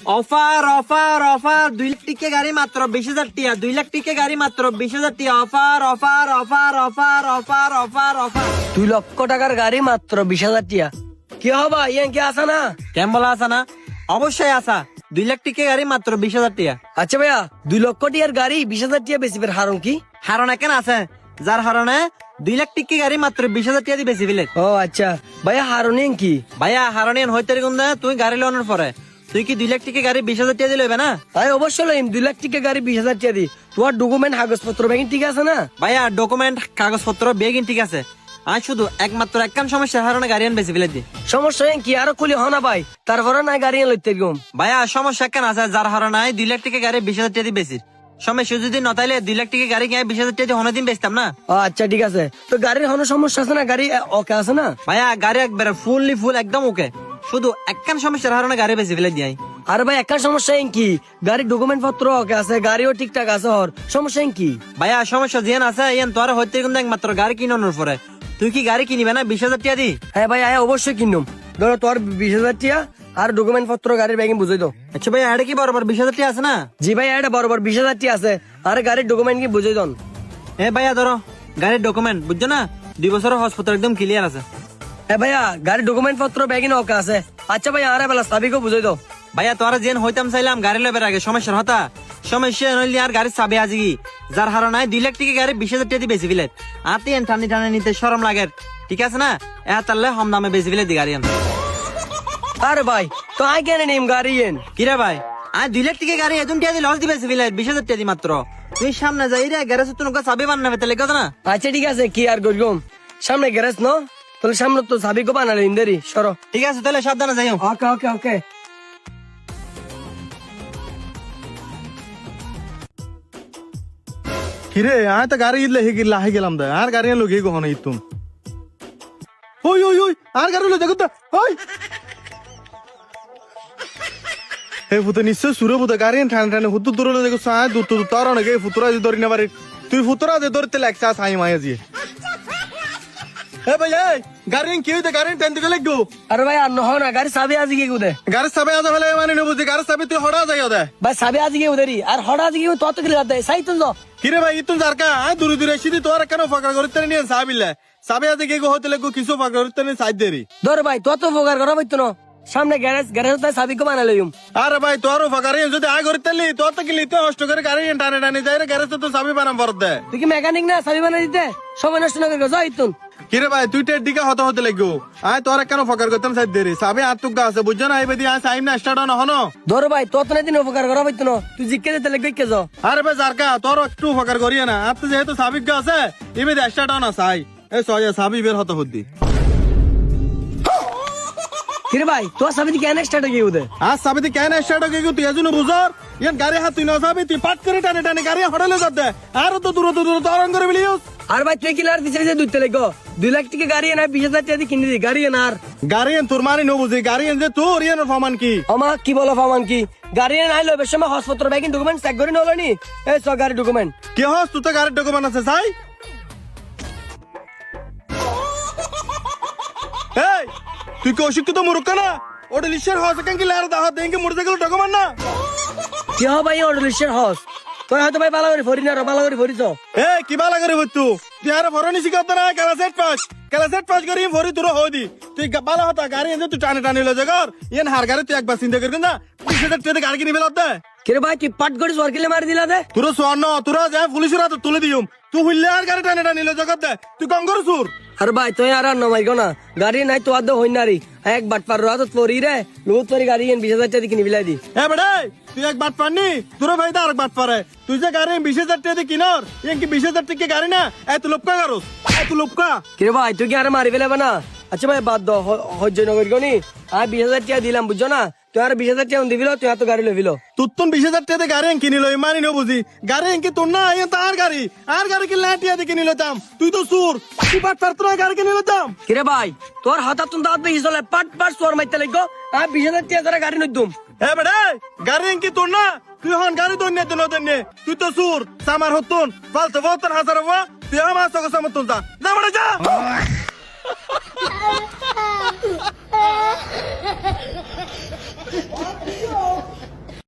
Offer offer offer 2 lakh টিকে গাড়ি মাত্র 20,000 টিয়া, 2 লাখ টিকে গাড়ি মাত্র 20,000 টিয়া। Offer offer offer offer offer offer offer 2 লক্ষ টাকার গাড়ি মাত্র 20,000 টিয়া। কি হবা ইয়ান কি আসা না? কেমন বলা আসা না? অবশ্যই আসা। 2 লাখ টিকে গাড়ি মাত্র 20,000 টিয়া। আচ্ছা ভাইয়া 2 লক্ষ টিয়ার গাড়ি 20,000 টিয়া বেশি বের হারণ কি? হারণে কেন আছে? যার হারণে 2 লাখ টিকে গাড়ি মাত্র 20,000 টিয়া দিয়ে বেশি ফেলে। ও আচ্ছা ভাইয়া হারণেন কি? ভাইয়া হারণিয়ান হইতে গুন্দা তুই গাড়ি লোনের পরে তুই কি 2 লাখ টিকে গাড়ি 20,000 টিয়া দিলে হবে না? তাই অবশ্যই লইম 2 লাখ টিকা গাড়ি 20,000 টিয়া দি। তোমার ডকুমেন্ট কাগজপত্র ব্যাংক ঠিক আছে না? ভাইয়া ডকুমেন্ট কাগজপত্র বেগিন ঠিক আছে। আর শুধু একমাত্র একখান সমস্যার কারণে গাড়ি আন বেশি ফেলে দি। সমস্যা কি আরো খুলি হনা ভাই, তারপরে নাই গাড়ি লইতে গম। ভাইয়া সমস্যা কেন আছে? যার হারণে 2 লাখ টিকে গাড়ি 20,000 টিয়া দিয়ে বেশি সমস্যা যদি নতাইলে 2 লাখ টিকে গাড়ি কিনে 20,000 টিয়া দিয়ে হনে দিন বেচতাম না। ও আচ্ছা ঠিক আছে, তো গাড়ির হনো সমস্যা আছে না? গাড়ি ওকে আছে না? ভাইয়া গাড়ি একবারে ফুল একদম ওকে, শুধু একখান সমস্যার কারণে গাড়ি বেশি ফেলে দিয়াই। আরে ভাই একটা সমস্যা কি? গাড়ির ডকুমেন্ট পত্র ওকে আছে, গাড়িও ঠিকঠাক আছে, হর সমস্যা কি? ভাইয়া সমস্যা যেন আছে ইয়ান তোর হইতে কিন্তু একমাত্র গাড়ি কিনানোর পরে তুই কি গাড়ি কিনিবে না 20,000 টিয়া দি? হ্যাঁ ভাই হ্যাঁ অবশ্যই কিনুম। ধরো তোর 20,000 টিয়া আর ডকুমেন্ট পত্র গাড়ির ব্যাগিং বুঝাই দাও। আচ্ছা ভাইয়া এটা কি বরাবর 20,000 টিয়া আছে না? জি ভাই এটা বরাবর 20,000 টিয়া আছে, আর গাড়ির ডকুমেন্ট কি বুঝাই দন। ভাইয়া ধরো গাড়ির ডকুমেন্ট বুঝছো না, 2 বছরের হসপিটাল একদম ক্লিয়ার আছে। হ্যাঁ ভাইয়া গাড়ির ডকুমেন্ট পত্র ব্যাগিং ওকে আছে। আচ্ছা ভাই আরে বেলা সাবিকও বুঝাই দাও। ভাইয়া তোরা যেন হইতাম চাইলাম গাড়ি লবের আগে সমস্যার হতা সমস্যা নইলে আর গাড়ি চাবি আজি কি যার হারণায় 2 লাখ টিকে গাড়ি 20,000 টিয়া দিয়ে বেশি ফেলে আতি এন টানি টানি নিতে শরম লাগে, ঠিক আছে না? তাহলে কম দামে বেশি ফেলে দি গাড়ি আন। আরে ভাই তো আই কেন নিম গাড়ি এন? কিরে ভাই আর 2 লাখ টিকে গাড়ি একদম টিয়া দিয়ে লস দিবে ফেলে 20,000 টিয়া দি মাত্র তুই সামনে যাই রে গ্যারেজ তো নৌকা চাবি বানাবে তাহলে কথা না। আচ্ছা ঠিক আছে কি আর করলাম, সামনে গ্যারেজ ন তাহলে সামনে তো সাবিকও বানালে ইন্দেরি সরো। ঠিক আছে তাহলে সাবধানে যাইও। ওকে ওকে ওকে। কিরে আয় তো গাড়ি লাহি গেলাম দা আর গাড়ি লোক কখনো ইতুম ওই ওই ওই আর গাড়ি লো দেখো তো ওই হে ফুতে নিশ্চয় সুরে বুতে গাড়ি ঠান ঠানে হুতু দূর দেখো সায় দূর তো তার অনেক ফুতুরা যে ধরি না পারে তুই ফুতুরা যে ধরতে লাগছা সাই মায়া জি হে ভাই এই গাড়ি কি হইতে গাড়ি টেন দিকে লাগো। আরে ভাই আর নহ না গাড়ি সাবি আজ গিয়ে উদে গাড়ি সাবে আজ ফেলে মানে নেবো যে গাড়ি সাবে তুই হড়া যাই ওদে ভাই সাবি আজ গিয়ে উদেরি আর হড়া আজ গিয়ে তত কি লাগতে সাই তুল দাও। কিরে ভাই ইতুম জারকা আয় দূরে দূরে এসে তোর কেন ফাঁকা করতে নিয়ে সাবিলে সাবে আজ গিয়ে হতে লাগো কিছু ফাঁকা করতে নিয়ে সাইড দেরি ধর ভাই তত উপকার করা হইতো না, সামনে গ্যারেজ গ্যারেজ তাই সাবিকও বানালে আরে ভাই তোরও ফাঁকা রে যদি আয় করতে লি তোর তো কি লিতে কষ্ট করে গাড়ি টানে টানে যাই রে গ্যারেজ তো সাবি বানাম পর দে। তুই কি মেকানিক না সাবি বানাই দিতে সময় নষ্ট না করে যাই তুন। কিরে ভাই তুই টের দিকে হতে লাগো আয় তোর কেন ফাঁকা করতাম সাইড দেরি সাবে আতুক গা আছে বুঝছো না এই বেদি আয় সাইম না স্টার্ট না হনো ধর ভাই তত না দিন উপকার করা হইতো না, তুই জিজ্ঞে দিতে লাগবে কে যাও। আরে ভাই জারকা তোর একটু ফাঁকা করিয়ে না আপনি যেহেতু সাবিক গা আছে এই বেদি স্টার্ট না সাই এই সয়া সাবি বের হতে হদ্দি কিরে ভাই তোর সাবি কেন স্টার্ট গিয়ে উদে আজ সাবিতে কেন স্টার্ট হয়ে গেল তুই এজন্য বুঝর ইয়ান গাড়ি হাত তুই না সাবি তুই পাট করে টানে টানে গাড়ি হড়ালে যাতে আর তো দূর তরং করে বিলিউস আর ভাই তুই কিলার দিছে যে দুইতে লাগো 2 লাখ টাকা গাড়ি না 20,000 টাকা দিয়ে কিনে দি গাড়ি আর গাড়ি তোর মানে নো বুঝি গাড়ি যে তোর ইয়ান ফমান কি আমা কি বলো ফামান কি গাড়ি নাই লবে সময় হসপিটাল ব্যাগিং ডকুমেন্ট চেক করে নলনি এই সব গাড়ি ডকুমেন্ট কে হস তুই তো গাড়ির ডকুমেন্ট আছে সাই এই তুই কি অশিক্ষিত মূর্খ না ওটা লিশের হস কেন কি লার দাহ দেন কি মরতে গেল ডকুমেন্ট না কি হবে ভাই অর্ডার হস তুই হয়তো ভাই ভালো করে ফরি না ভালো করে ফরিছ এ কি বালা করে বচ্চু তুই আর ফরনি শিখাত না ক্লাসেট পাস করি ফরি তোর হদি তুই বালা হতা গাড়ি এনে তুই টানে টানে লয়ে জাগর ইয়ান হার গাড়ি তুই একবার চিন্তা করবি না 20,000 গাড়ি কিনে ফেলত দে কিরে ভাই তুই পাট করে সরকিলে মারি দিলা দে তোর স্বর্ণ তোরা যা পুলিশের হাতে তুলে দিউম তুই হুইলে আর গাড়ি টানে টানে লয়ে জাগর দে তুই কম কর সুর আর ভাই তুই আর নমাই গো না গাড়ি নাই তো আদ হইনারি এক বাট পার রাত পরি রে লোত পরি গাড়ি 20,000 টাকা দিয়ে কিনে বিলাই দি এ বেড়ে তুই এক বাট পারনি তোর ভাই আর এক বাট পারে তুই যে গাড়ি 20,000 টাকা দিয়ে কিনর ইয়ান কি 20,000 টাকা গাড়ি না এত লোপকা করস এত লোপকা কিরে ভাই তুই কি আর মারি ফেলাবে না? আচ্ছা ভাই বাদ দ হজ্জ নগর গনি আর 20,000 টাকা দিলাম বুঝছো না, তুই আর 20,000 টাকা দিবিল তুই এত গাড়ি লইবিল তোর তো 20,000 টাকা গাড়ি কিনিল মানি না বুঝি গাড়ি কি তোর না তো আর গাড়ি কি লাটিয়া দিয়ে কিনিল দাম তুই তো সুর তুই বাট পার তোর গাড়ি কিনিল দাম। কিরে ভাই তোর হাতা তুন দাঁত বেশি চলে পাট পাট সোর মাইতে লাগো আর 20,000 টাকা তারা গাড়ি নই দুম। এ বেড়ে গাড়ি কি তোর না তুই হন গাড়ি দন্নে দিন দন্নে তুই তো সুর সামার হতুন ফালতু বতন হাজার হওয়া তুই আমার সঙ্গে সমতুন যা যা বেড়ে যা। Ha ha ha!